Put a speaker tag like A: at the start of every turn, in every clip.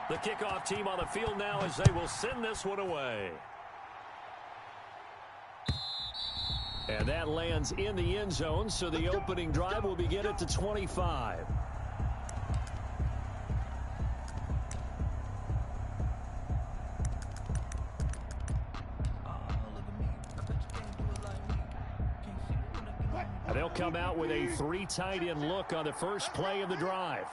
A: The kickoff team on the field now as they will send this one away. And that lands in the end zone, so the opening drive will begin at the 25. They'll come out with a 3 tight end look on the first play of the drive.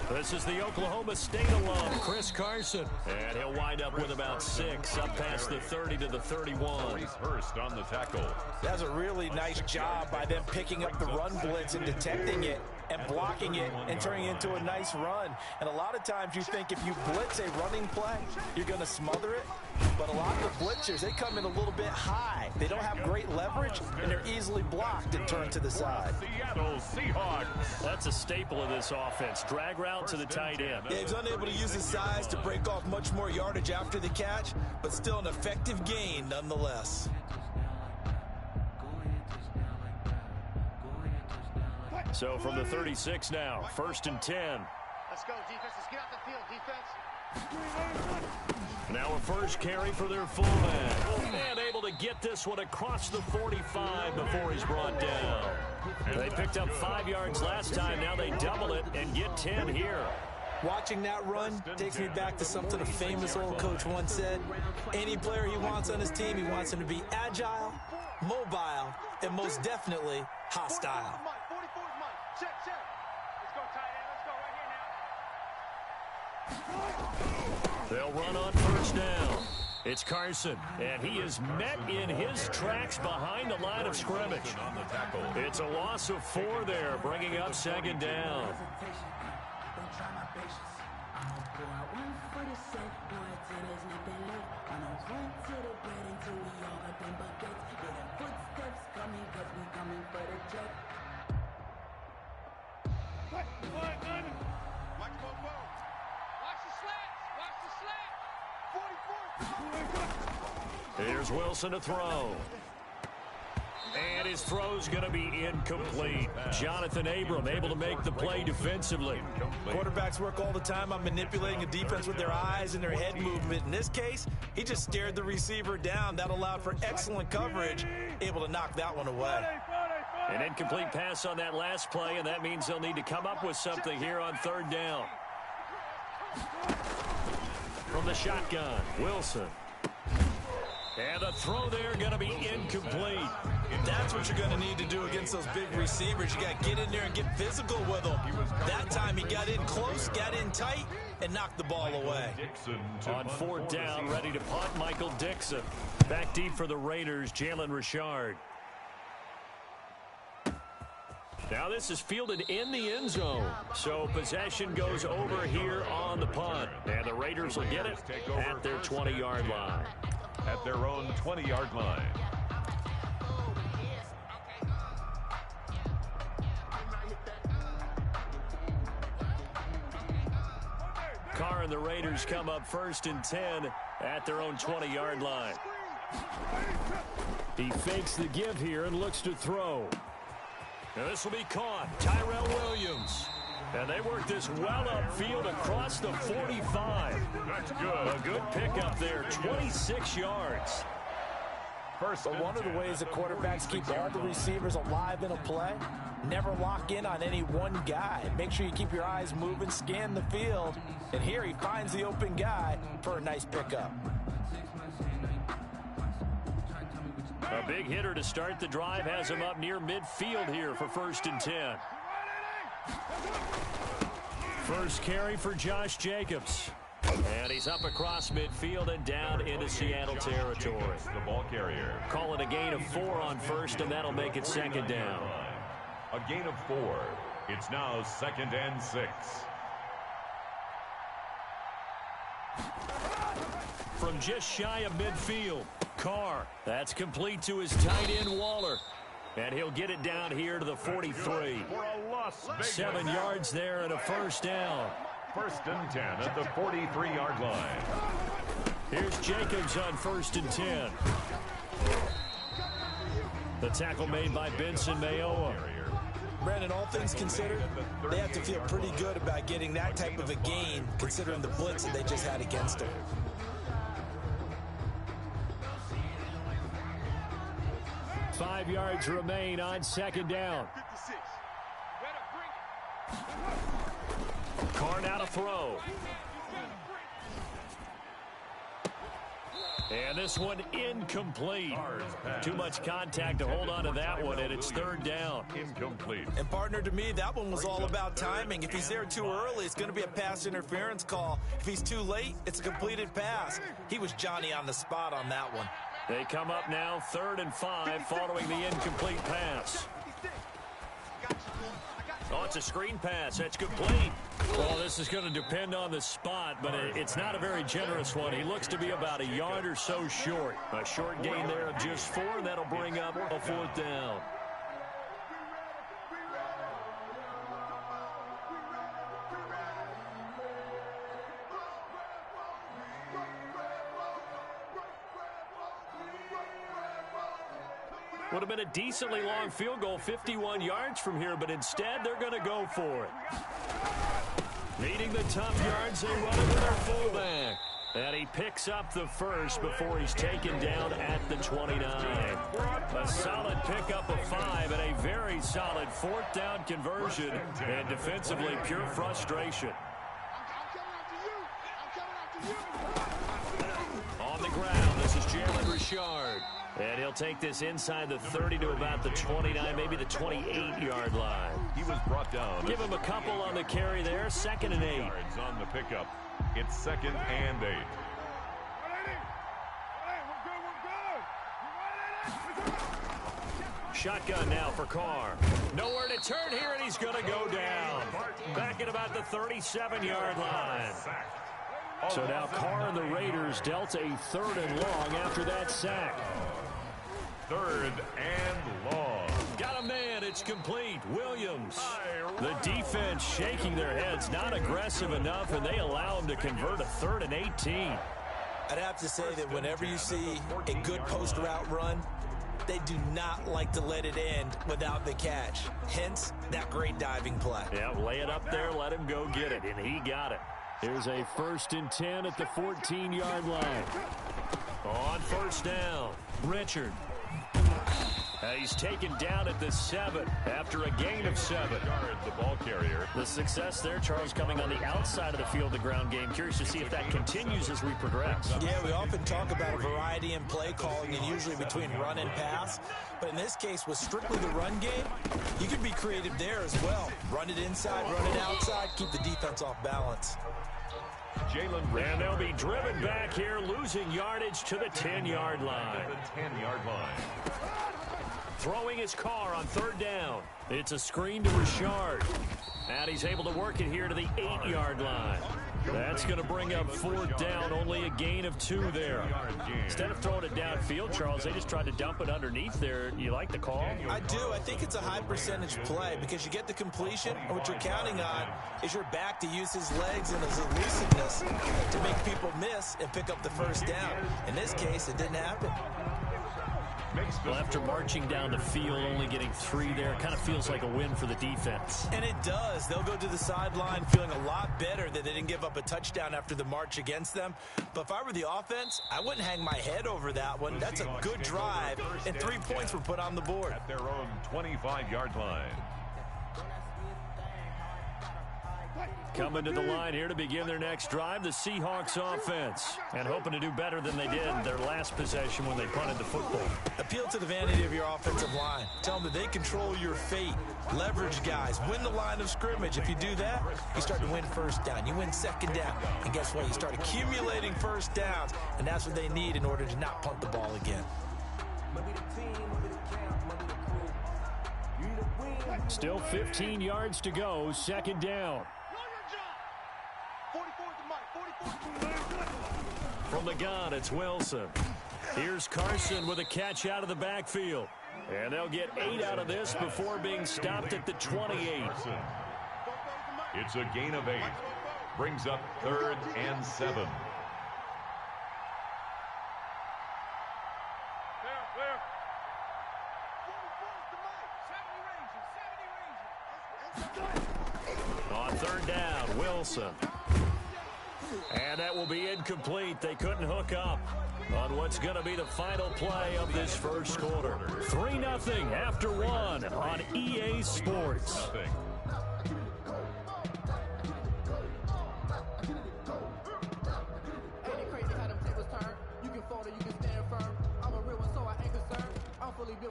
A: This is the Oklahoma State alum, Chris Carson. And he'll wind up with about 6, up past the 30 to the 31.
B: Hurst on the tackle.
C: That's a really nice job by them picking up the run blitz and detecting it and blocking it and turning it into a nice run. And a lot of times you think if you blitz a running play, you're going to smother it. But a lot of the blitzers, they come in a little bit high. They don't have great leverage, and they're easily blocked and turned to the side.
B: Seattle Seahawks.
A: That's a staple of this offense. Drag route to the tight end.
C: Yeah, he's unable to use his size to break off much more yardage after the catch, but still an effective gain nonetheless.
A: So from the 36 now, 1st and 10.
D: Let's go, defense. Let's get out the field, defense.
A: Now a first carry for their fullback. And able to get this one across the 45 before he's brought down. They picked up 5 yards last time. Now they double it and get 10 here.
C: Watching that run takes me back to something a famous old coach once said. Any player he wants on his team, he wants him to be agile, mobile, and most definitely hostile.
D: Check. Let's go, tight end. Let's go right here now.
A: They'll run on first down. It's Carson, and he is met in his tracks behind the line of scrimmage. It's a loss of 4 there, bringing up 2nd down. Here's Wilson to throw. And his throw's going to be incomplete. Jonathan Abram able to make the play defensively.
C: Quarterbacks work all the time on manipulating the defense with their eyes and their head movement. In this case, he just stared the receiver down. That allowed for excellent coverage, able to knock that one away.
A: An incomplete pass on that last play, and that means they'll need to come up with something here on 3rd down. From the shotgun, Wilson. And the throw there going to be incomplete.
C: That's what you're going to need to do against those big receivers. You got to get in there and get physical with them. That time he got in close, got in tight, and knocked the ball away.
A: On 4th down, ready to punt, Michael Dixon. Back deep for the Raiders, Jalen Richard. Now this is fielded in the end zone. So possession goes over here on the punt. And the Raiders will get it at their 20-yard line.
B: At their own 20-yard line.
A: Carr and the Raiders come up 1st and 10 at their own 20-yard line. He fakes the give here and looks to throw. Now this will be caught. Tyrell Williams. And they work this well upfield across the 45.
B: That's good.
A: A good pickup there, 26 yards.
C: But one of the ways the quarterbacks keep all the receivers alive in a play, never lock in on any one guy. Make sure you keep your eyes moving, scan the field. And here he finds the open guy for a nice pickup.
A: A big hitter to start the drive has him up near midfield here for 1st and 10. First carry for Josh Jacobs. And he's up across midfield and down into Seattle territory.
B: The ball carrier.
A: Calling a gain of 4 on 1st, and that'll make it 2nd down.
B: A gain of 4. It's now 2nd and 6.
A: From just shy of midfield, Carr. That's complete to his tight end, Waller. And he'll get it down here to the 43. 7 yards there and a 1st down.
B: 1st and 10 at the 43-yard line.
A: Here's Jacobs on 1st and 10. The tackle made by Benson Mayowa.
C: Brandon, all things considered, they have to feel pretty good about getting that type of a gain, considering the blitz that they just had against them.
A: Five yards remain on second down. Carr now to throw. And this one incomplete. Too much contact to hold on to that one, and it's third down.
B: Incomplete.
C: And partner, to me, that one was all about timing. If he's there too early, it's going to be a pass interference call. If he's too late, it's a completed pass. He was Johnny on the spot on that one.
A: They come up now 3rd and 5 following the incomplete pass. Oh, it's a screen pass. That's complete. Well, this is going to depend on the spot, but it's not a very generous one. He looks to be about a yard or so short. A short gain there of just 4, and that'll bring up a 4th down. Would have been a decently long field goal, 51 yards from here, but instead they're going to go for it. Needing the tough yards, they run it with their fullback. And he picks up the first before he's taken down at the 29. A solid pickup of 5 and a very solid 4th down conversion. And defensively, pure frustration. On the ground, this is Jalen Richard. And he'll take this inside the 30 to about the 29, maybe the 28-yard line.
B: He was brought down.
A: Give him a couple on the carry there, 2nd and 8.
B: Yards on the pickup. It's 2nd and 8.
A: Shotgun now for Carr. Nowhere to turn here, and he's going to go down. Back at about the 37-yard line. So now Carr and the Raiders dealt a 3rd and long after that sack.
B: 3rd and long.
A: Got a man. It's complete. Williams. The defense shaking their heads, not aggressive enough, and they allow him to convert a 3rd and 18.
C: I'd have to say that whenever you see a good post route run, they do not like to let it end without the catch. Hence, that great diving play.
A: Yeah, lay it up there, let him go get it, and he got it. Here's a 1st and 10 at the 14-yard line. On 1st down, Richard. He's taken down at the 7 after a gain of 7.
B: The ball carrier.
A: The success there, Charles, coming on the outside of the field, the ground game. Curious to see if that continues as we progress.
C: Yeah, we often talk about a variety in play calling and usually between run and pass. But in this case, with strictly the run game, you can be creative there as well. Run it inside, run it outside, keep the defense off balance.
A: And they'll be driven back here, losing yardage to the 10-yard line.
B: The 10-yard line.
A: Throwing his Carr on 3rd down. It's a screen to Richard. And he's able to work it here to the 8-yard line. That's going to bring up 4th down, only a gain of 2 there. Instead of throwing it downfield, Charles, they just tried to dump it underneath there. You like the call?
C: I do. I think it's a high percentage play because you get the completion, and what you're counting on is your back to use his legs and his elusiveness to make people miss and pick up the 1st down. In this case, it didn't happen.
A: Well, after marching down the field, only getting 3 there, kind of feels like a win for the defense.
C: And it does. They'll go to the sideline feeling a lot better that they didn't give up a touchdown after the march against them. But if I were the offense, I wouldn't hang my head over that one. That's a good drive, and 3 points were put on the board.
B: At their own 25-yard line.
A: Coming to the line here to begin their next drive, the Seahawks offense. And hoping to do better than they did their last possession when they punted the football.
C: Appeal to the vanity of your offensive line. Tell them that they control your fate. Leverage guys. Win the line of scrimmage. If you do that, you start to win 1st down. You win 2nd down. And guess what? You start accumulating 1st downs. And that's what they need in order to not punt the ball again.
A: Still 15 yards to go. 2nd down. From the gun, it's Wilson. Here's Carson with a catch out of the backfield. And they'll get 8 out of this before being stopped at the 28.
B: It's a gain of 8. Brings up 3rd and 7.
A: On third down, Wilson. And that will be incomplete. They couldn't hook up on what's going to be the final play of this first quarter. 3-0 after one on EA Sports.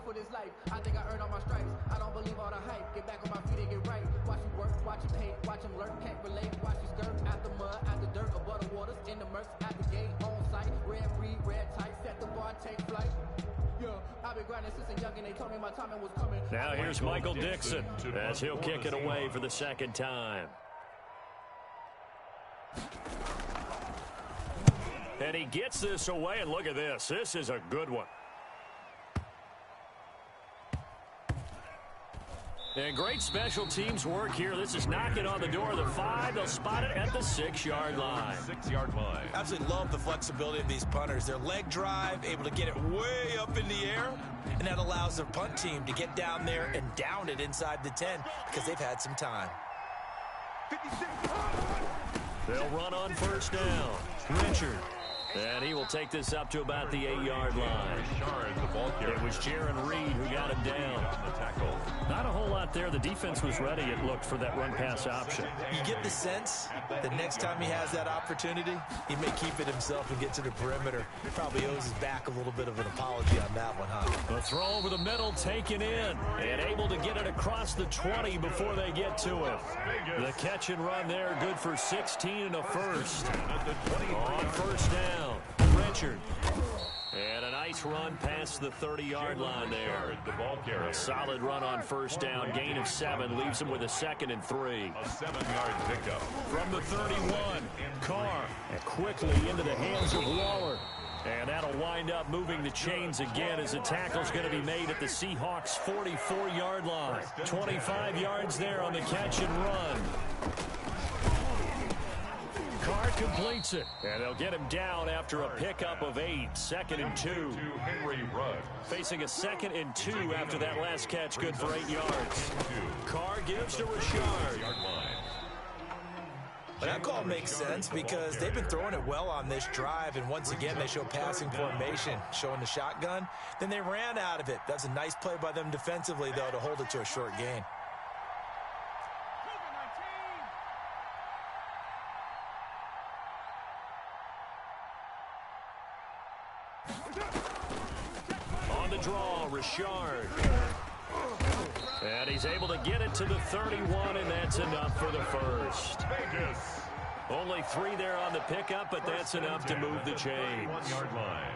E: For this life, I think I earned all my stripes. I don't believe all the hype. Get back on my feet and get right. Watch you work, watch you hate, watch them lurk, can't relate. Watch you skirt at the mud, at the dirt, above the waters, in the murks, at the gate, on site. Red breed, red tight, set the bar, take flight. Yeah, I've been grinding since a young and they told me my timing was coming.
A: Now here's Michael Dixon as he'll kick it away for the second time. And he gets this away, and look at this. This is a good one. And great special teams work here. This is knocking on the door of the 5. They'll spot it at the 6-yard line.
B: 6-yard line.
C: Absolutely love the flexibility of these punters. Their leg drive, able to get it way up in the air, and that allows their punt team to get down there and down it inside the 10 because they've had some time.
A: They'll run on first down. Richard. And he will take this up to about the 8-yard line. It was Jaron Reed who got him down. Not a whole lot there. The defense was ready, it looked, for that run-pass option.
C: You get the sense that next time he has that opportunity, he may keep it himself and get to the perimeter. Probably owes his back a little bit of an apology on that one, huh?
A: A throw over the middle, taken in, and able to get it across the 20 before they get to him. The catch and run there, good for 16 and a first. On first down. Richard. And a nice run past the 30-yard line there. A solid run on first down. Gain of 7 leaves him with a 2nd and 3.
B: A 7-yard pickup.
A: From the 31, Carr. And quickly into the hands of Waller. And that'll wind up moving the chains again as the tackle's going to be made at the Seahawks' 44-yard line. 25 yards there on the catch and run. Carr completes it, and they'll get him down after a pickup of 8. 2nd and 2. Facing a 2nd and 2 after that last catch, good for 8 yards. Carr gives to Richard.
C: But that call makes sense because they've been throwing it well on this drive, and once again they show passing formation, showing the shotgun. Then they ran out of it. That's a nice play by them defensively, though, to hold it to a short gain.
A: On the draw, Richard. And he's able to get it to the 31, and that's enough for the first. Only 3 there on the pickup, but that's enough to move the chains.
B: 1-yard line.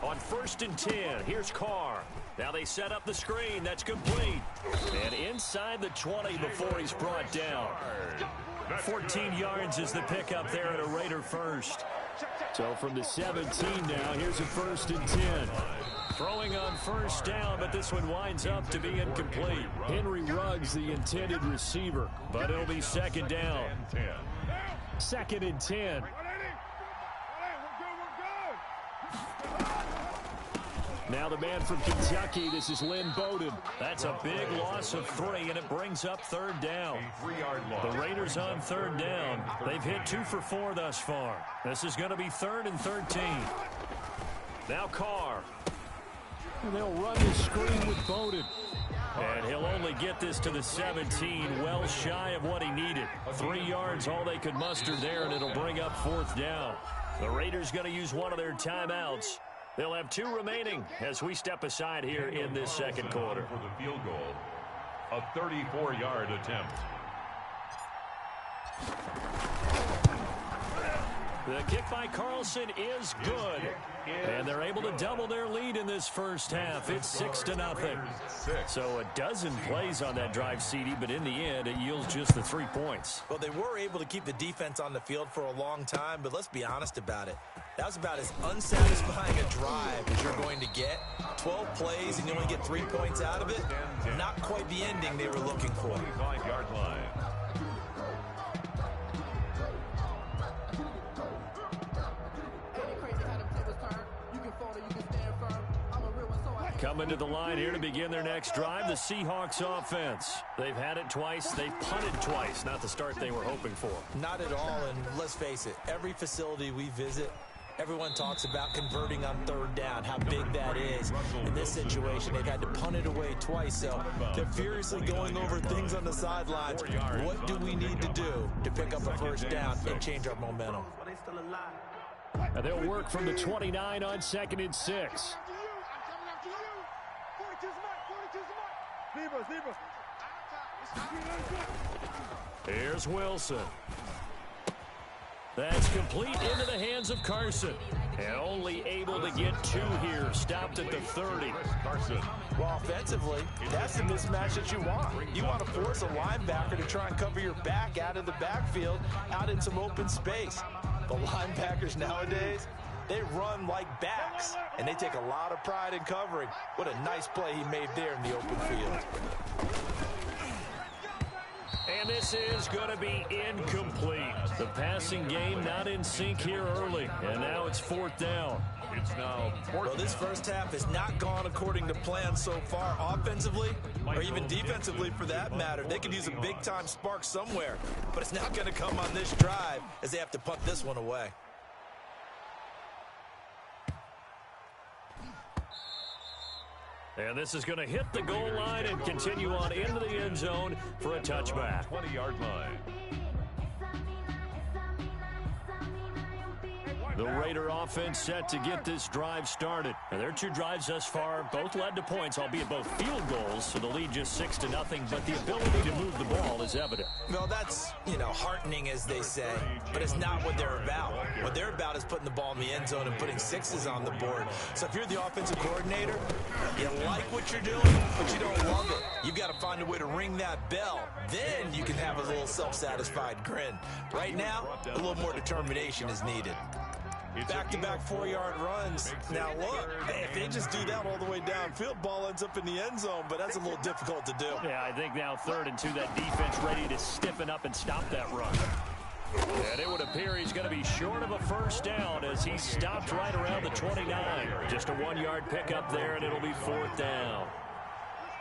A: On 1st and 10, here's Carr. Now they set up the screen. That's complete. And inside the 20 before he's brought down. 14 yards is the pickup there at a Raider first. So from the 17 now, here's a 1st and 10. Throwing on first down, but this one winds up to be incomplete. Henry Ruggs, the intended receiver, but it'll be 2nd down. 2nd and 10. Now the man from Kentucky, this is Lynn Bowden. That's a big loss of 3, and it brings up 3rd down. The Raiders on 3rd down. They've hit 2 for 4 thus far. This is going to be 3rd and 13. Now Carr. And they'll run the screen with Bowden. And he'll only get this to the 17, well shy of what he needed. 3 yards, all they could muster there, and it'll bring up 4th down. The Raiders going to use one of their timeouts. They'll have 2 remaining as we step aside here in this second quarter.
B: For the field goal, a 34-yard attempt.
A: The kick by Carlson is good. And they're able to double their lead in this first half. It's 6-0. So a dozen plays on that drive, CD, but in the end, it yields just the 3 points.
C: Well, they were able to keep the defense on the field for a long time, but let's be honest about it. That was about as unsatisfying a drive as you're going to get. 12 plays and you only get 3 points out of it. Not quite the ending they were looking for.
B: 25-yard line.
A: Coming to the line here to begin their next drive, the Seahawks offense. They've had it twice. They've punted twice. Not the start they were hoping for.
C: Not at all, and let's face it, every facility we visit, everyone talks about converting on third down, how big that is. In this situation, they've had to punt it away twice, so they're furiously going over things on the sidelines. What do we need to do to pick up a first down and change our momentum?
A: And they'll work from the 29 on 2nd and 6. Here's Wilson. That's complete into the hands of Carson. And only able to get 2 here. Stopped at the 30.
C: Well, offensively, that's the mismatch that you want. You want to force a linebacker to try and cover your back out of the backfield, out in some open space. The linebackers nowadays, they run like backs, and they take a lot of pride in covering. What a nice play he made there in the open field.
A: And this is going to be incomplete. The passing game not in sync here early, and now it's 4th down.
B: It's now
C: Well, this first half has not gone according to plan so far offensively, or even defensively for that matter. They could use a big-time spark somewhere, but it's not going to come on this drive as they have to punt this one away.
A: And this is going to hit the goal line and continue on into the end zone for a touchback.
B: 20-yard line.
A: The Raider offense set to get this drive started. And their 2 drives thus far both led to points, albeit both field goals, so the lead just 6-0, but the ability to move the ball is evident.
C: Well, that's, heartening, as they say, but it's not what they're about. What they're about is putting the ball in the end zone and putting 6s on the board. So if you're the offensive coordinator, you like what you're doing, but you don't love it. You've got to find a way to ring that bell. Then you can have a little self-satisfied grin. Right now, a little more determination is needed. Back-to-back 4-yard runs. Now, look, if they just do that all the way downfield, ball ends up in the end zone, but that's a little difficult to do.
A: Yeah, I think now 3rd and 2, that defense ready to stiffen up and stop that run. And it would appear he's going to be short of a first down as he stopped right around the 29. Just a 1-yard pickup there, and it'll be 4th down.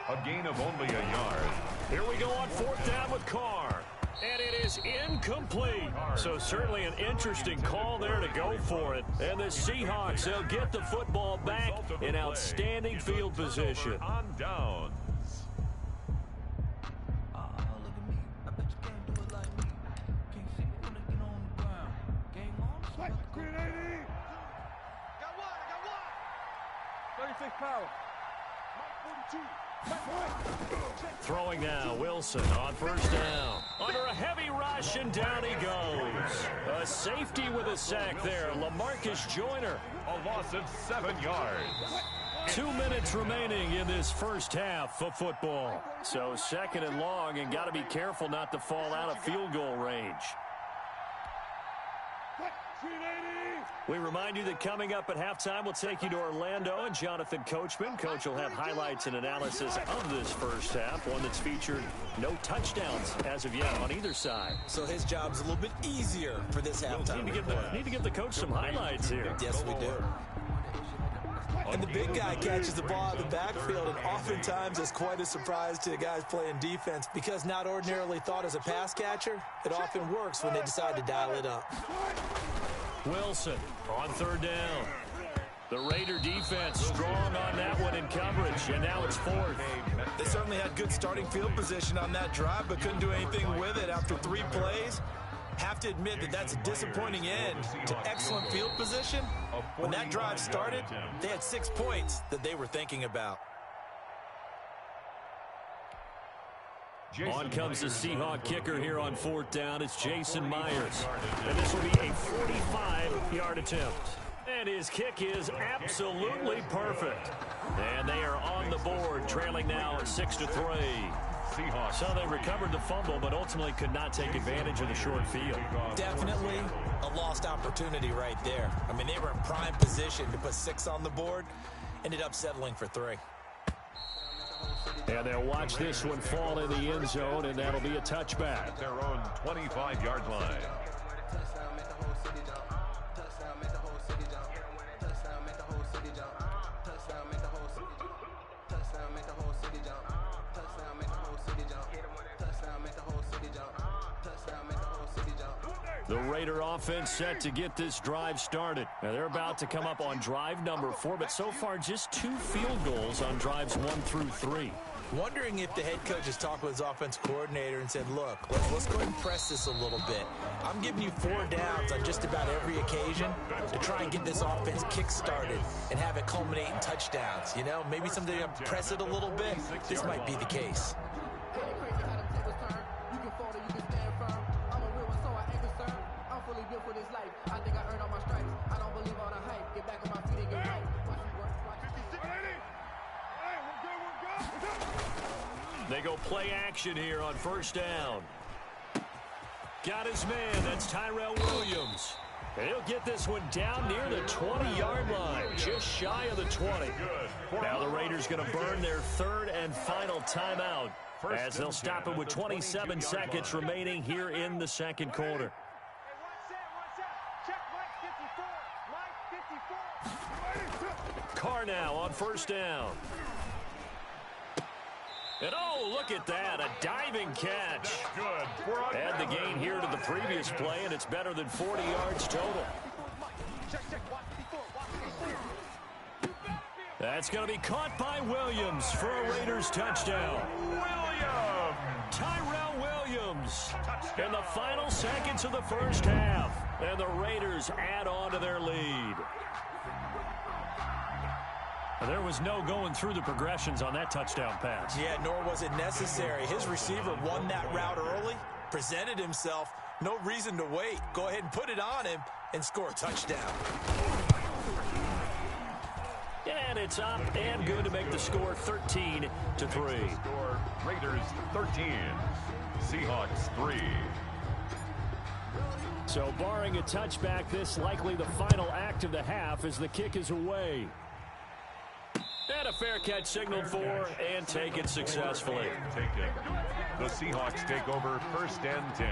B: A gain of only a yard.
A: Here we go on 4th down with Carr. And it is incomplete. So certainly an interesting call there to go for it. And the Seahawks, they'll get the football back in outstanding field position.
B: On downs.
A: Throwing now, Wilson on 1st down. Under a heavy rush, and down he goes. A safety with a sack there, LaMarcus Joyner.
B: A loss of 7 yards.
A: 2 minutes remaining in this first half of football. So 2nd and long, and got to be careful not to fall out of field goal range. We remind you that coming up at halftime, we'll take you to Orlando and Jonathan Coachman. Coach will have highlights and analysis of this first half, one that's featured no touchdowns as of yet on either side.
C: So his job's a little bit easier for this halftime.
A: Need to give the coach some highlights here.
C: Yes, we do. And the big guy catches the ball out of the backfield, and oftentimes it's quite a surprise to the guys playing defense because not ordinarily thought as a pass catcher, it often works when they decide to dial it up.
A: Wilson on 3rd down. The Raider defense strong on that one in coverage, and now it's 4th.
C: They certainly had good starting field position on that drive, but couldn't do anything with it after 3 plays. Have to admit that that's a disappointing end to excellent field position. When that drive started, they had 6 points that they were thinking about.
A: On comes the Seahawk kicker here on 4th down. It's Jason Myers. And this will be a 45-yard attempt. And his kick is absolutely perfect. And they are on the board, trailing now 6-3.
B: Seahawks.
A: So they recovered the fumble, but ultimately could not take advantage of the short field.
C: Definitely a lost opportunity right there. I mean, they were in prime position to put 6 on the board. Ended up settling for 3.
A: And they'll watch this one fall in the end zone, and that'll be a touchback.
B: At their own 25-yard line.
A: The Raider offense set to get this drive started. Now they're about to come up on drive number 4, but so far just 2 field goals on drives 1 through 3.
C: Wondering if the head coach has talked with his offense coordinator and said, look, let's go ahead and press this a little bit. I'm giving you 4 downs on just about every occasion to try and get this offense kick-started and have it culminate in touchdowns. You know, maybe someday I'll press it a little bit. This might be the case.
A: They go play action here on first down. Got his man. That's Tyrell Williams. And he'll get this one down near the 20-yard line, just shy of the 20. Now the Raiders going to burn their 3rd and final timeout as they'll stop it with 27 seconds remaining here in the second quarter. Carr now on first down. And oh, look at that, a diving catch. Add the gain here to the previous play, and it's better than 40 yards total. That's going to be caught by Williams for a Raiders touchdown. Tyrell Williams in the final seconds of the first half. And the Raiders add on to their lead. There was no going through the progressions on that touchdown pass.
C: Yeah, nor was it necessary. His receiver won that route early, presented himself. No reason to wait. Go ahead and put it on him and score a touchdown.
A: And it's up and good to make the score 13-3.
B: Raiders 13, Seahawks 3.
A: So barring a touchback, this likely the final act of the half as the kick is away. And a fair catch signaled for and taken successfully.
B: The Seahawks take over 1st and 10.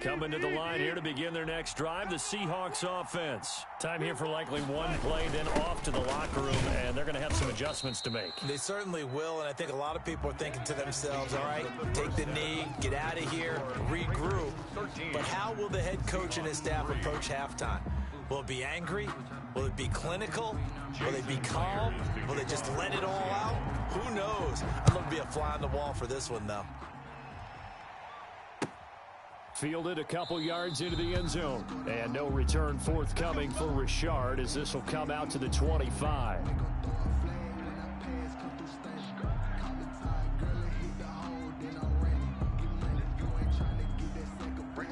A: Coming to the line here to begin their next drive, the Seahawks offense. Time here for likely one play, then off to the locker room, and they're going to have some adjustments to make.
C: They certainly will, and I think a lot of people are thinking to themselves, all right, take the knee, get out of here, regroup. But how will the head coach and his staff approach halftime? Will it be angry? Will it be clinical? Will they be calm? Will they just let it all out? Who knows? I'm going to be a fly on the wall for this one, though.
A: Fielded a couple yards into the end zone. And no return forthcoming for Richard as this will come out to the 25.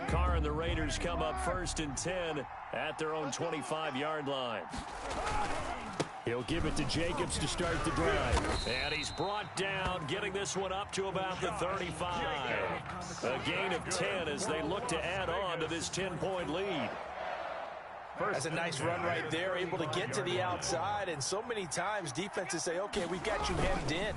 A: Carr and the Raiders come up 1st and 10 at their own 25-yard line. He'll give it to Jacobs to start the drive. And he's brought down, getting this one up to about the 35. A gain of 10 as they look to add on to this 10-point lead.
C: That's a nice run right there, able to get to the outside. And so many times defenses say, okay, we've got you hemmed in.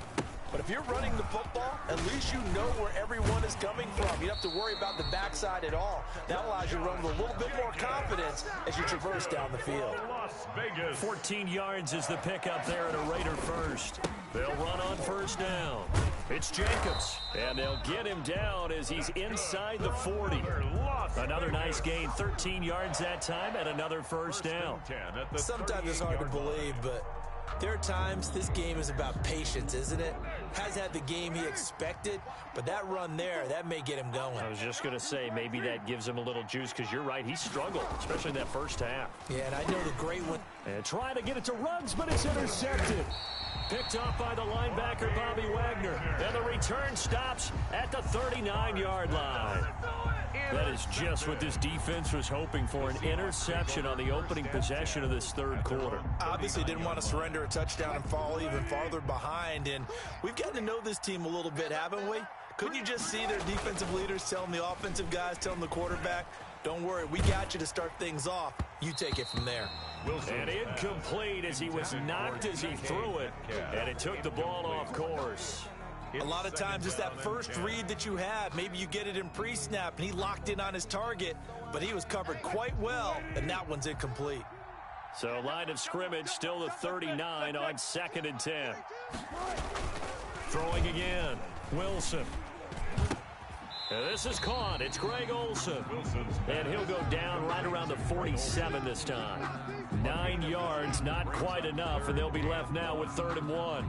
C: But if you're running the football, at least you know where everyone is coming from. You don't have to worry about the backside at all. That allows you to run with a little bit more confidence as you traverse down the field.
A: 14 yards is the pickup there at a Raider first. They'll run on first down. It's Jacobs, and they'll get him down as he's inside the 40. Another nice gain, 13 yards that time, and another first down.
C: Sometimes it's hard to believe, but there are times this game is about patience, isn't it? Has had the game he expected, but that run there, that may get him going.
A: I was just going to say, maybe that gives him a little juice, because you're right, he struggled, especially in that first half.
C: Yeah, and I know the great one.
A: And trying to get it to Ruggs, but it's intercepted. Picked off by the linebacker, Bobby Wagner. And the return stops at the 39-yard line. That is just what this defense was hoping for, an interception on the opening possession of this third quarter.
C: Obviously didn't want to surrender a touchdown and fall even farther behind, and we've gotten to know this team a little bit, haven't we? Couldn't you just see their defensive leaders telling the offensive guys, telling the quarterback, don't worry, we got you to start things off. You take it from there.
A: And incomplete as he was knocked as he threw it, and it took the ball off course.
C: A lot of times it's that first read that you have. Maybe you get it in pre-snap, and he locked in on his target, but he was covered quite well, and that one's incomplete.
A: So line of scrimmage still the 39 on 2nd and 10. Throwing again. Wilson. And this is caught. It's Greg Olsen. And he'll go down right around the 47 this time. 9 yards, not quite enough, and they'll be left now with 3rd and 1.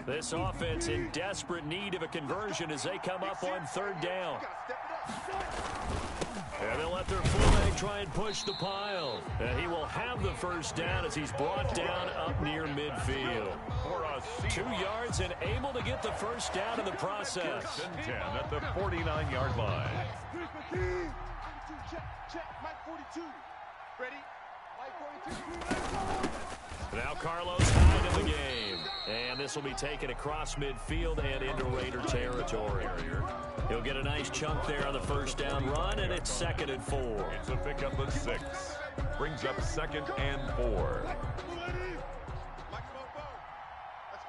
A: This offense in desperate need of a conversion as they come up on 3rd down. And they'll let their fullback try and push the pile. And he will have the 1st down as he's brought down up near midfield. 2 yards and able to get the 1st down in the process.
B: 10 at the 49-yard line.
D: Check, Mike 42. Ready? Mike 42.
A: Now Carlos Hyde in the game. And this will be taken across midfield and into Raider territory. He'll get a nice chunk there on the 1st down run, and it's 2nd and 4.
B: It's a pickup of 6. Brings up 2nd and 4.
D: Let's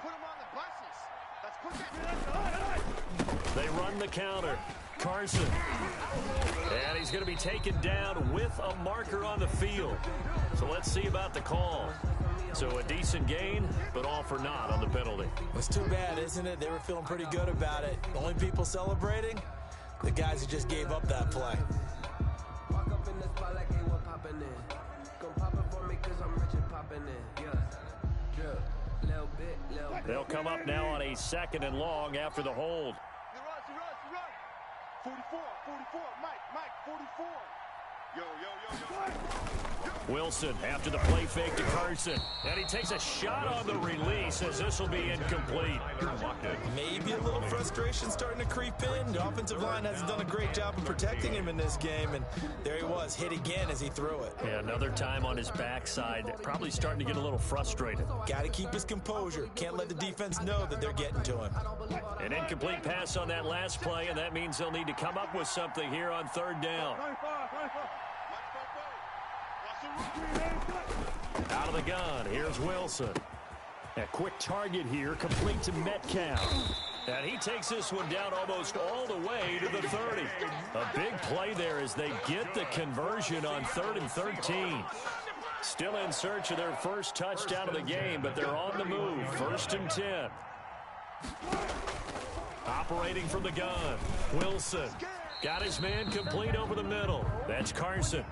D: put him on the buses. Let's put that.
A: They run the counter. Carson. And he's going to be taken down with a marker on the field. So let's see about the call. So a decent gain, but all for naught on the penalty.
C: It's too bad, isn't it? They were feeling pretty good about it. The only people celebrating, the guys who just gave up that play.
E: Walk up in the spot like they were popping in. Come pop it for me cause I'm rich and popping in. Yeah. Little bit.
A: They'll come up now on a 2nd and long after the hold.
D: He runs. 44, Mike, 44. Yo.
A: Wilson after the play fake to Carson. And he takes a shot on the release as this will be incomplete.
C: Maybe a little frustration starting to creep in. The offensive line hasn't done a great job of protecting him in this game. And there he was, hit again as he threw it.
A: Yeah, another time on his backside. Probably starting to get a little frustrated.
C: Got to keep his composure. Can't let the defense know that they're getting to him.
A: An incomplete pass on that last play, and that means they'll need to come up with something here on 3rd down. Out of the gun, here's Wilson. A quick target here, complete to Metcalf. And he takes this one down almost all the way to the 30. A big play there as they get the conversion on 3rd and 13. Still in search of their 1st touchdown of the game, but they're on the move. 1st and 10. Operating from the gun, Wilson. Got his man complete over the middle. That's Carson.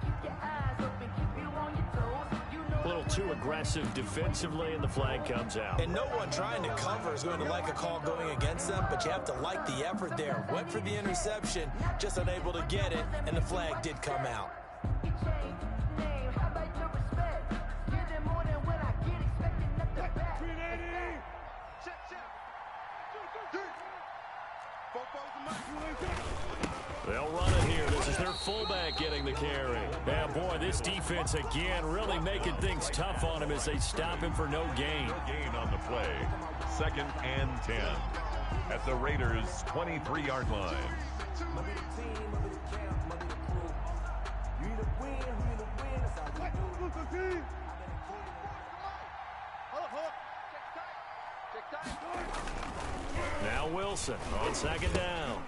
A: A little too aggressive defensively, and the flag comes out.
C: And no one trying to cover is going to like a call going against them, but you have to like the effort there. Went for the interception, just unable to get it, and the flag did come out.
A: They'll run it here. This is their fullback getting the carry. Yeah, boy, this defense again really making things tough on him as they stop him for no gain.
B: No gain on the play. 2nd and 10 at the Raiders' 23-yard line.
A: Now Wilson on 2nd down.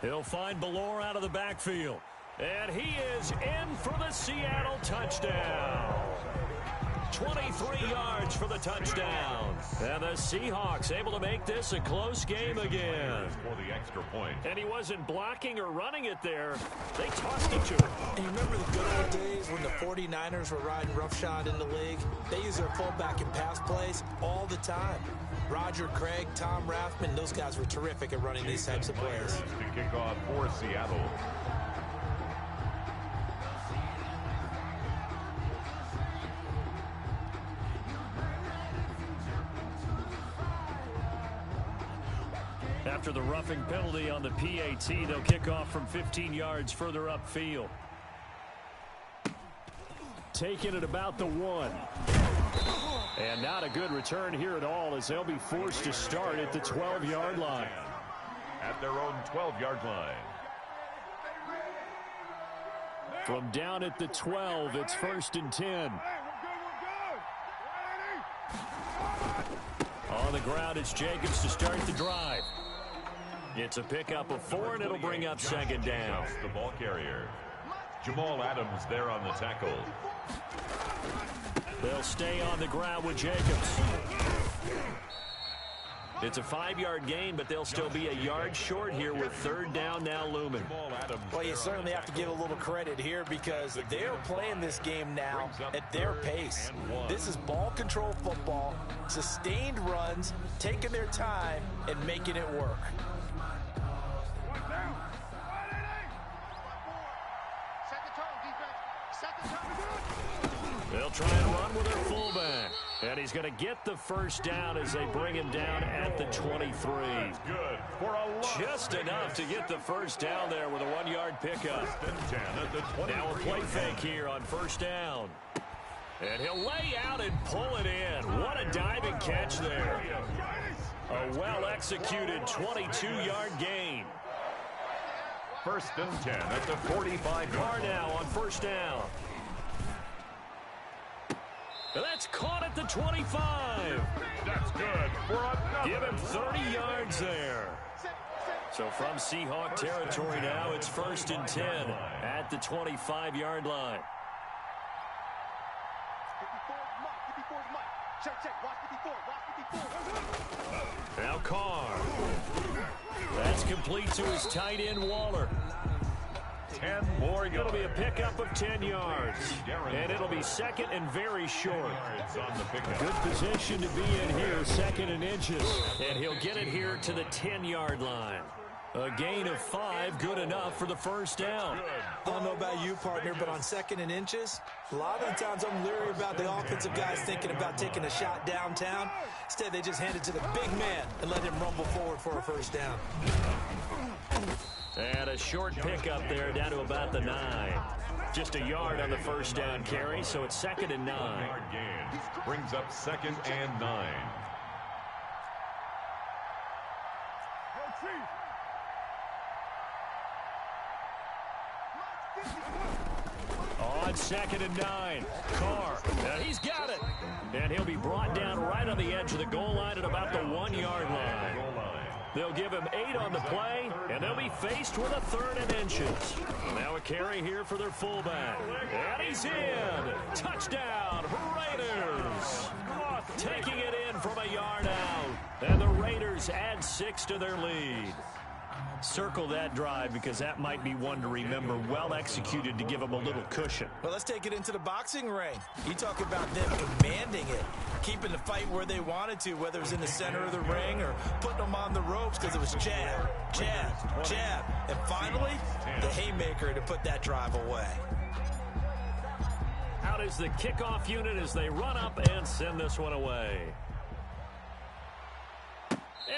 A: He'll find Ballore out of the backfield. And he is in for the Seattle touchdown. 23 yards for the touchdown. And the Seahawks able to make this a close game again.
B: For the extra point.
A: And he wasn't blocking or running it there. They tossed it to him.
C: And you remember the good old days when the 49ers were riding roughshod in the league? They use their fullback in pass plays all the time. Roger Craig, Tom Rathman, those guys were terrific at running these types of plays.
B: To kick off for Seattle.
A: After the roughing penalty on the PAT, they'll kick off from 15 yards further upfield. Taking it about the 1. And not a good return here at all as they'll be forced to start at the 12-yard line.
B: At their own 12-yard line.
A: From down at the 12, it's 1st and 10. On the ground, it's Jacobs to start the drive. It's a pickup of 4, and it'll bring up 2nd down.
B: The ball carrier. Jamal Adams there on the tackle.
A: They'll stay on the ground with Jacobs. It's a 5-yard gain, but they'll still be a yard short here with 3rd down now looming.
C: Well, you certainly have to give a little credit here because they're playing this game now at their pace. This is ball control football, sustained runs, taking their time, and making it work.
A: They'll try and run with their fullback. And he's going to get the 1st down as they bring him down at the 23.
B: Good for a loss.
A: Just enough to get the 1st down there with a 1-yard pickup. Now a play fake here on 1st down. And he'll lay out and pull it in. What a diving catch there. A well-executed 22-yard gain.
B: 1st and 10 at the 45.
A: Carr now on 1st down. And that's caught at the 25.
B: That's good for another.
A: Give him 30 yards there. So from Seahawk territory now, it's 1st and 10 at the 25-yard line. Now Carr. That's complete to his tight end, Waller.
B: 10 more yards.
A: It'll be a pickup of 10 yards. And it'll be 2nd and very short. Good position to be in here, 2nd and inches. And he'll get it here to the 10-yard line. A gain of 5, good enough for the 1st down.
C: I don't know about you, partner, but on 2nd and inches, a lot of the times I'm leery about the offensive guys thinking about taking a shot downtown. Instead, they just hand it to the big man and let him rumble forward for a 1st down.
A: And a short pickup there down to about the 9. Just a yard on the 1st down carry, so it's 2nd and 9.
B: Yard gain brings up 2nd and 9.
A: On 2nd and 9, Carr. Now he's got it. And he'll be brought down right on the edge of the goal line at about the 1-yard line. They'll give him 8 on the play, and they'll be faced with a 3rd and inches. Now a carry here for their fullback. And he's in. Touchdown, Raiders. Taking it in from a yard out. And the Raiders add 6 to their lead. Circle that drive because that might be one to remember. Well executed to give them a little cushion.
C: Well, let's take it into the boxing ring. You talk about them commanding it, keeping the fight where they wanted to, whether it was in the center of the ring or putting them on the ropes because it was jab, jab, jab. And finally, the haymaker to put that drive away.
A: Out is the kickoff unit as they run up and send this one away.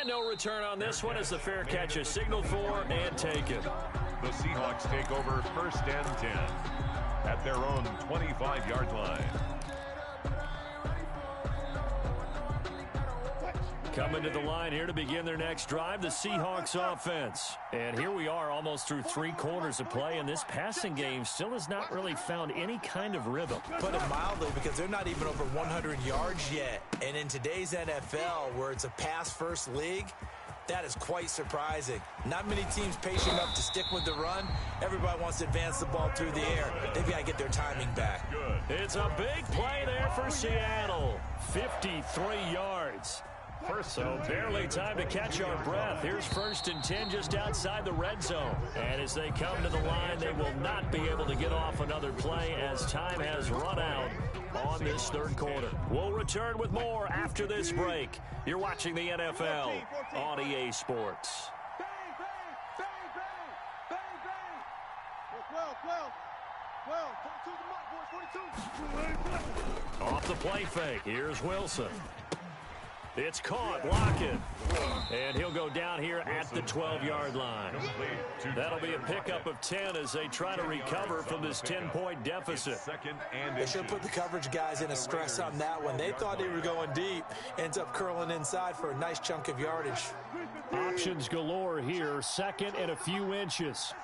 A: And no return on this one as the fair catch is signaled for and taken.
B: The Seahawks take over 1st and 10 at their own 25-yard line.
A: Coming to the line here to begin their next drive, the Seahawks offense. And here we are almost through 3 quarters of play, and this passing game still has not really found any kind of rhythm.
C: Put it mildly, because they're not even over 100 yards yet. And in today's NFL, where it's a pass-first league, that is quite surprising. Not many teams patient enough to stick with the run. Everybody wants to advance the ball through the air. They've got to get their timing back.
A: It's a big play there for Seattle. 53 yards. So barely time to catch our breath. Here's 1st and 10 just outside the red zone. And as they come to the line, they will not be able to get off another play as time has run out on this 3rd quarter. We'll return with more after this break. You're watching the NFL on EA Sports. Off the play fake. Here's Wilson. It's caught, Lockett, and he'll go down here at the 12-yard line. That'll be a pickup of 10 as they try to recover from this 10-point deficit.
C: They should put the coverage guys in a stress on that one. They thought they were going deep, ends up curling inside for a nice chunk of yardage.
A: Options galore here, 2nd and a few inches.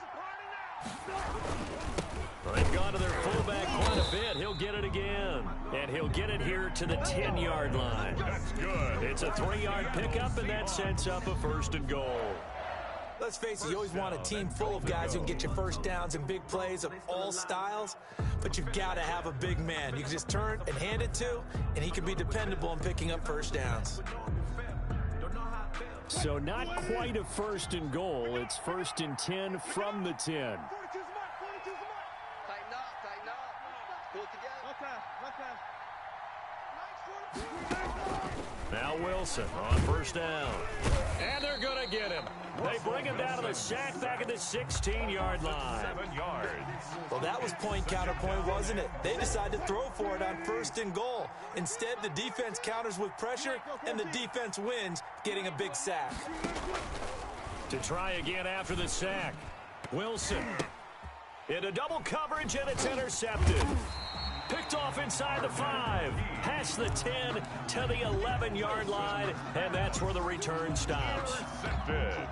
A: Well, they've gone to their fullback quite a bit. He'll get it again. And he'll get it here to the 10-yard line.
B: That's good.
A: It's a 3-yard pickup, and that sets up a 1st and goal.
C: Let's face it, you always want a team full of guys who can get you first downs and big plays of all styles, but you've got to have a big man you can just turn and hand it to, and he can be dependable in picking up first downs.
A: So not quite a 1st and goal. It's 1st and 10 from the 10.
D: Tighten up. Pull it together.
A: Now Wilson on 1st down. And they're going to get him. They bring him down to the sack back at the 16-yard line.
B: 7 yards.
C: Well, that was point counterpoint, wasn't it? They decided to throw for it on 1st and goal. Instead, the defense counters with pressure, and the defense wins, getting a big sack.
A: To try again after the sack. Wilson into double coverage, and it's intercepted. Picked off inside the 5, past the 10 to the 11-yard line, and that's where the return stops.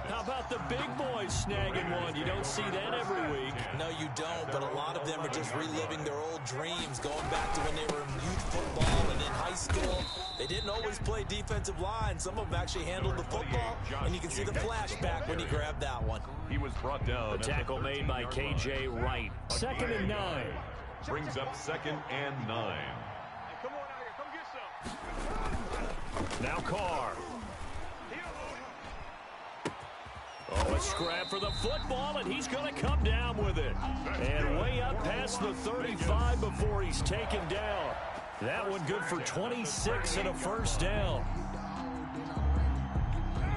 A: How about the big boys snagging one? You don't see that every week.
C: No, you don't, but a lot of them are just reliving their old dreams, going back to when they were in youth football and in high school. They didn't always play defensive line. Some of them actually handled the football, and you can see the flashback when he grabbed that one.
B: He was brought down.
A: The tackle made by K.J. Wright. 2nd and 9.
B: Brings up 2nd and 9.
D: Come on out here. Come get some.
A: Now Carr. Oh, a scrap for the football, and he's going to come down with it. And way up past the 35 before he's taken down. That one good for 26 and a 1st down.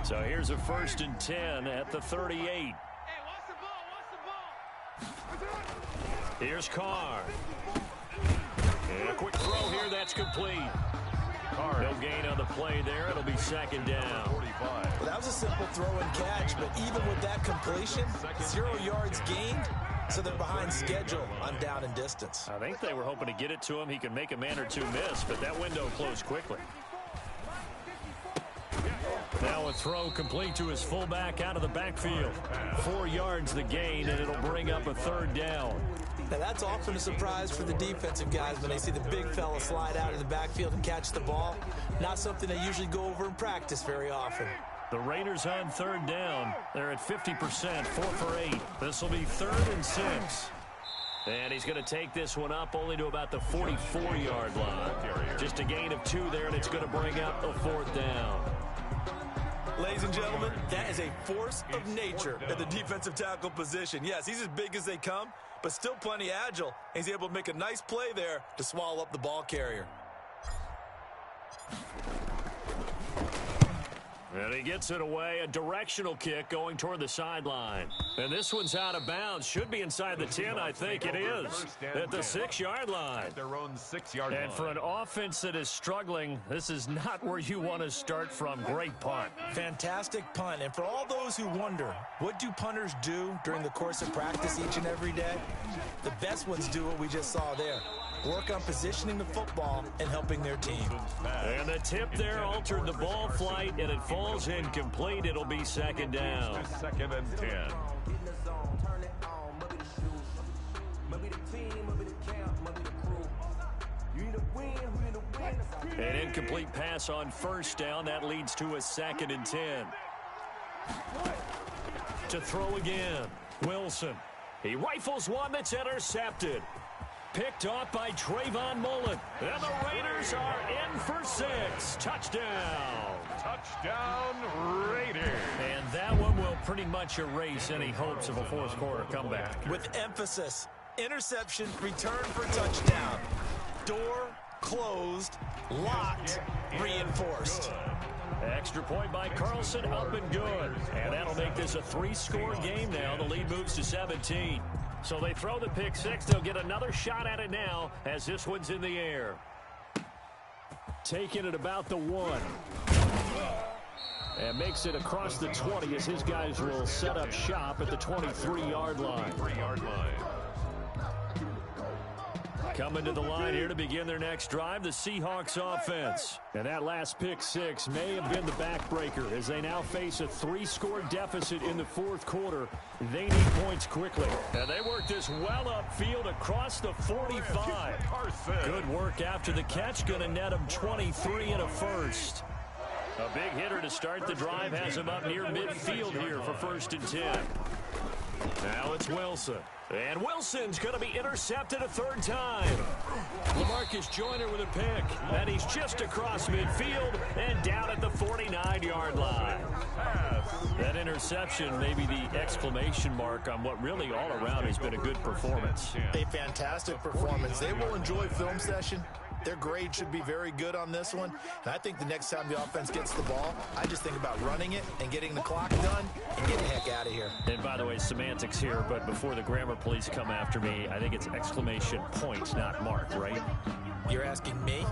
A: So here's a 1st and 10 at the 38.
D: Hey, watch the ball. Watch the ball.
A: Here's Carr. And a quick throw here, that's complete. Carr, no gain on the play there. It'll be 2nd down.
B: 45.
C: Well, that was a simple throw and catch, but even with that completion, 0 yards gained, so they're behind schedule on down and distance.
A: I think they were hoping to get it to him. He could make a man or two miss, but that window closed quickly. Now a throw complete to his fullback out of the backfield. 4 yards the gain, and it'll bring up a 3rd down.
C: Now, that's often a surprise for the defensive guys when they see the big fella slide out of the backfield and catch the ball. Not something they usually go over in practice very often.
A: The Raiders on 3rd down. They're at 50%, 4 for 8. This will be 3rd and 6. And he's going to take this one up only to about the 44-yard line. Just a gain of 2 there, and it's going to bring up a 4th down.
C: Ladies and gentlemen, that is a force of nature at the defensive tackle position. Yes, he's as big as they come, but still plenty agile. He's able to make a nice play there to swallow up the ball carrier.
A: And he gets it away, a directional kick going toward the sideline. And this one's out of bounds. Should be inside the 10, I think it is. At the 6-yard line.
B: At their own 6-yard line.
A: And for an offense that is struggling, this is not where you want to start from. Great punt.
C: Fantastic punt. And for all those who wonder, what do punters do during the course of practice each and every day? The best ones do what we just saw there. Work on positioning the football and helping their team.
A: And the tip there altered the ball flight, and it falls incomplete. It'll be 2nd down.
B: 2nd and 10.
A: An incomplete pass on 1st down. That leads to a 2nd and 10. To throw again. Wilson. He rifles one that's intercepted. Picked off by Trayvon Mullen. And the Raiders are in for 6. Touchdown.
B: Touchdown, Raiders.
A: And that one will pretty much erase any hopes of a 4th quarter comeback.
C: With emphasis, interception, return for touchdown. Door closed, locked, reinforced.
A: Extra point by Carlson, up and good. And that'll make this a 3-score game now. The lead moves to 17. So they throw the pick 6. They'll get another shot at it now as this one's in the air. Taking it about the 1. And makes it across the 20 as his guys will set up shop at the 23-yard line.
B: 3-yard line.
A: Coming to the line here to begin their next drive, the Seahawks offense. And that last pick six may have been the backbreaker as they now face a 3-score deficit in the fourth quarter. They need points quickly. And they work this well upfield across the 45. Good work after the catch. Going to net him 23 and a first. A big hitter to start the drive has him up near midfield here for 1st and 10. Now it's Wilson. And Wilson's going to be intercepted a third time. LaMarcus Joyner with a pick. And he's just across midfield and down at the 49-yard line. That interception may be the exclamation mark on what really all around has been a good performance.
C: A fantastic performance. They will enjoy film session. Their grade should be very good on this one. And I think the next time the offense gets the ball, I just think about running it and getting the clock done and getting the heck out of here.
A: And by the way, semantics here, but before the grammar police come after me, I think it's exclamation point, not mark, right?
C: You're asking me?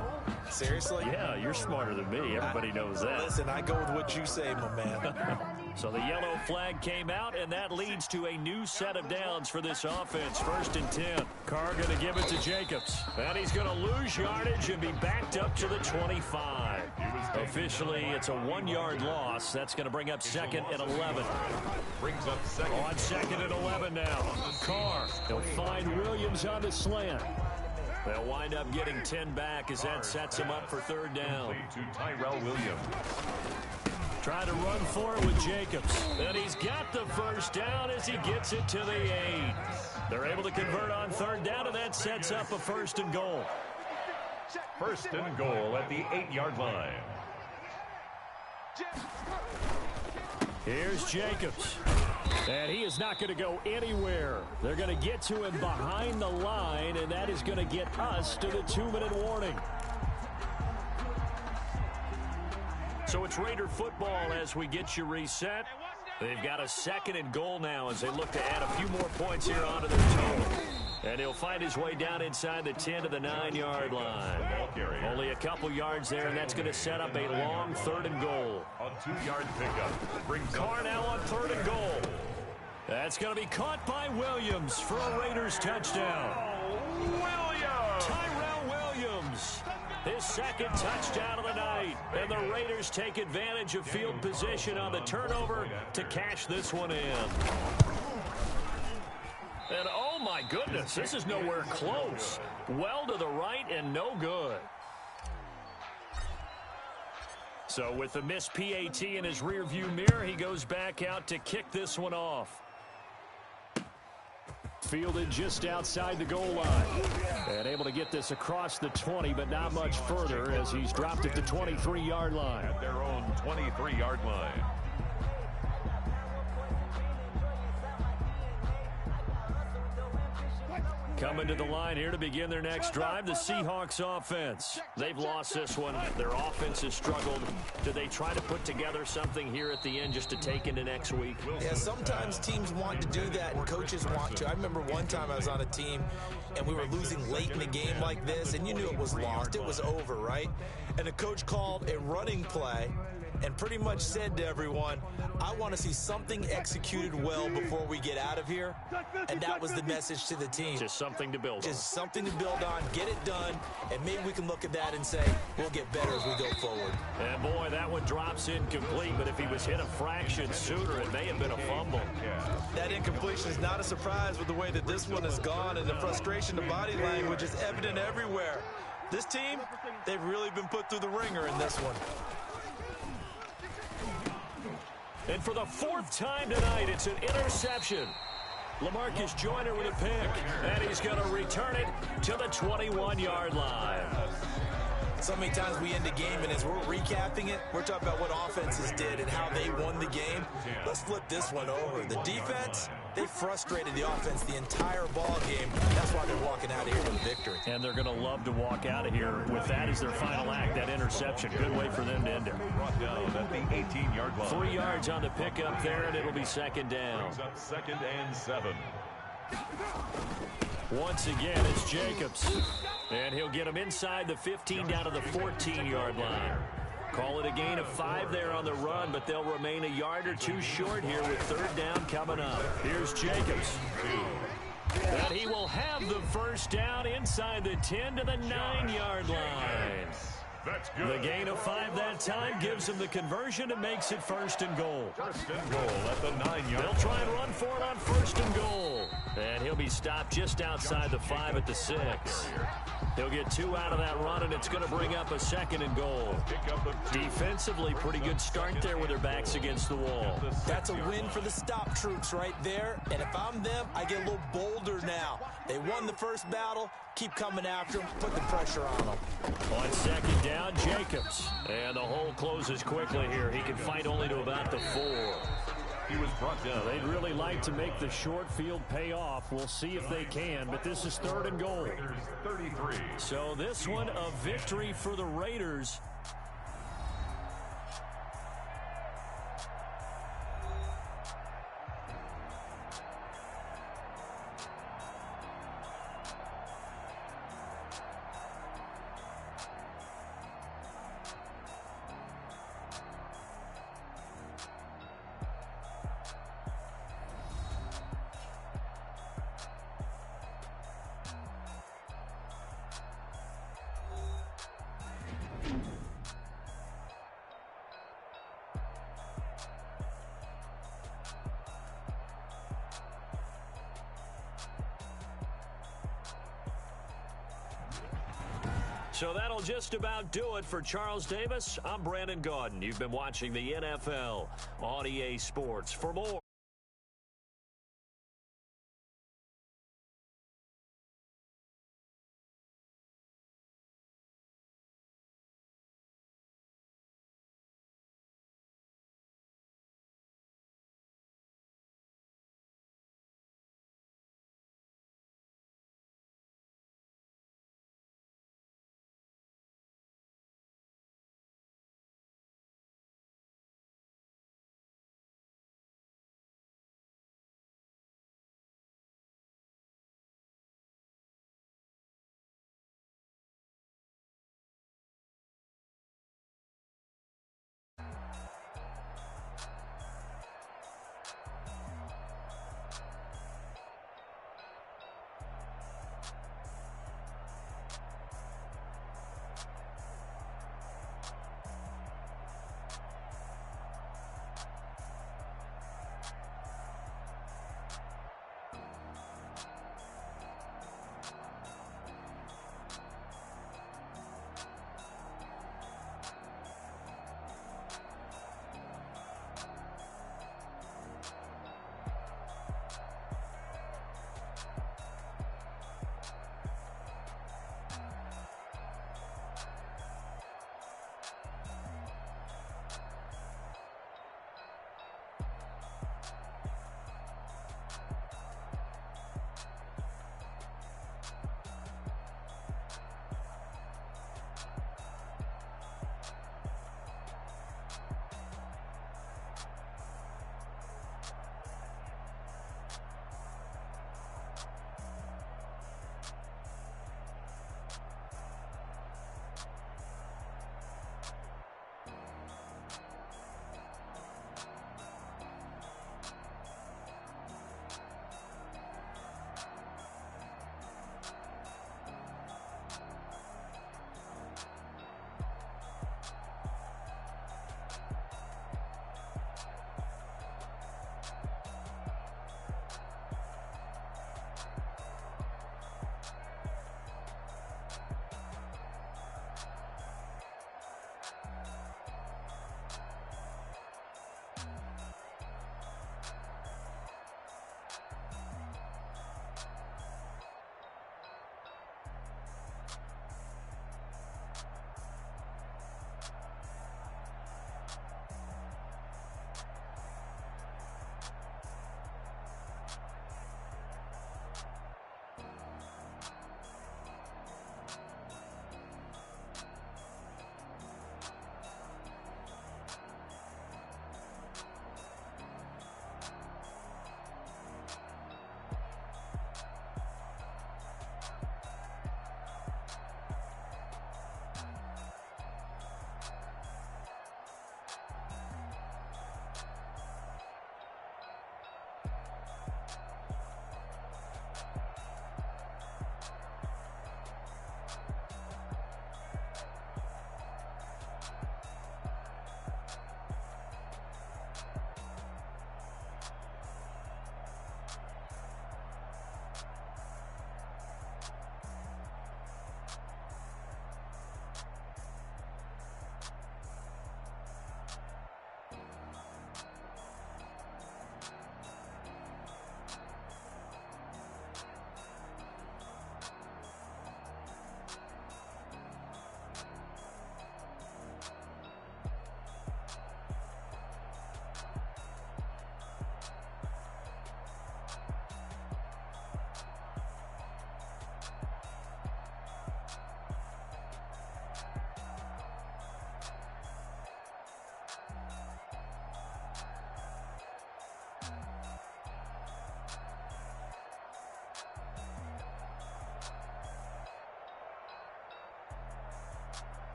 C: Seriously?
A: Yeah, you're smarter than me. Everybody knows that.
C: Listen, I go with what you say, my man.
A: So the yellow flag came out, and that leads to a new set of downs for this offense. 1st and 10. Carr going to give it to Jacobs. And he's going to lose yardage and be backed up to the 25. Officially, it's a 1-yard loss. That's going to bring up 2nd and 11.
B: Brings up 2nd.
A: On 2nd and 11 now. Carr, he'll find Williams on the slant. They'll wind up getting 10 back as that sets him up for 3rd down.
B: To Tyrell Williams.
A: Try to run for it with Jacobs. And he's got the 1st down as he gets it to the 8. They're able to convert on 3rd down, and that sets up a 1st and goal.
B: 1st and goal at the 8-yard line.
A: Here's Jacobs. And he is not going to go anywhere. They're going to get to him behind the line, and that is going to get us to the 2-minute warning. So it's Raider football as we get you reset. They've got a 2nd and goal now as they look to add a few more points here onto their total. And he'll find his way down inside the 10 to the 9-yard line. Only a couple yards there, and that's going to set up a long 3rd and goal.
B: A 2-yard pickup. Brings
A: Carr now on 3rd and goal. That's going to be caught by Williams for a Raiders touchdown.
B: Williams!
A: Tyrell Williams. His 2nd touchdown of the night. And the Raiders take advantage of field position on the turnover to cash this one in. And oh my goodness, this is nowhere close. Well to the right and no good. So with the missed PAT in his rearview mirror, he goes back out to kick this one off. Fielded just outside the goal line. And able to get this across the 20, but not much further as he's dropped at the 23-yard line.
B: At their own 23-yard line.
A: Coming to the line here to begin their next drive, the Seahawks offense. They've lost this one. Their offense has struggled. Do they try to put together something here at the end just to take into next week?
C: Yeah, sometimes teams want to do that and coaches want to. I remember one time I was on a team and we were losing late in a game like this, and you knew it was lost. It was over, right? And the coach called a running play and pretty much said to everyone, I want to see something executed well before we get out of here. And that was the message to the team.
A: Just something to build on.
C: Just something to build on, get it done, and maybe we can look at that and say, we'll get better as we go forward.
A: And boy, that one drops incomplete, but if he was hit a fraction sooner, it may have been a fumble.
C: That incompletion is not a surprise with the way that this one has gone, and the frustration, the body language is evident everywhere. This team, they've really been put through the ringer in this one.
A: And for the 4th time tonight, it's an interception. LaMarcus Joyner with a pick, and he's going to return it to the 21-yard line.
C: So many times we end a game, and as we're recapping it, we're talking about what offenses did and how they won the game. Let's flip this one over. The defense, they frustrated the offense the entire ball game. That's why they're walking out of here with a victory.
A: And they're going to love to walk out of here with that as their final act, that interception. Good way for them to end it.
B: Brought down at the 18-yard line.
A: 3 yards on the pickup there, and it'll be 2nd down.
B: Brings up 2nd and 7.
A: Once again, it's Jacobs. And he'll get him inside the 15 down to the 14-yard line. Call it a gain of 5 there on the run, but they'll remain a yard or two short here with 3rd down coming up. Here's Jacobs. And he will have the first down inside the 10 to the 9-yard line.
B: That's good.
A: The gain of 5 that time gives him the conversion and makes it 1st and goal.
B: 1st and goal at the 9-yard.
A: They'll try and run for it on 1st and goal. And he'll be stopped just outside the 5 at the 6. He'll get 2 out of that run, and it's going to bring up a 2nd and goal. Defensively, pretty good start there with their backs against the wall.
C: That's a win for the stop troops right there. And if I'm them, I get a little bolder now. They won the first battle. Keep coming after them. Put the pressure on them.
A: On 2nd down, Jacobs. And the hole closes quickly here. He can fight only to about the 4.
B: He was brought down.
A: They'd really like to make the short field pay off. We'll see if they can, but this is 3rd and goal.
B: 33.
A: So this one a victory for the Raiders. So that'll just about do it for Charles Davis. I'm Brandon Gaudin. You've been watching the NFL on EA Sports. For more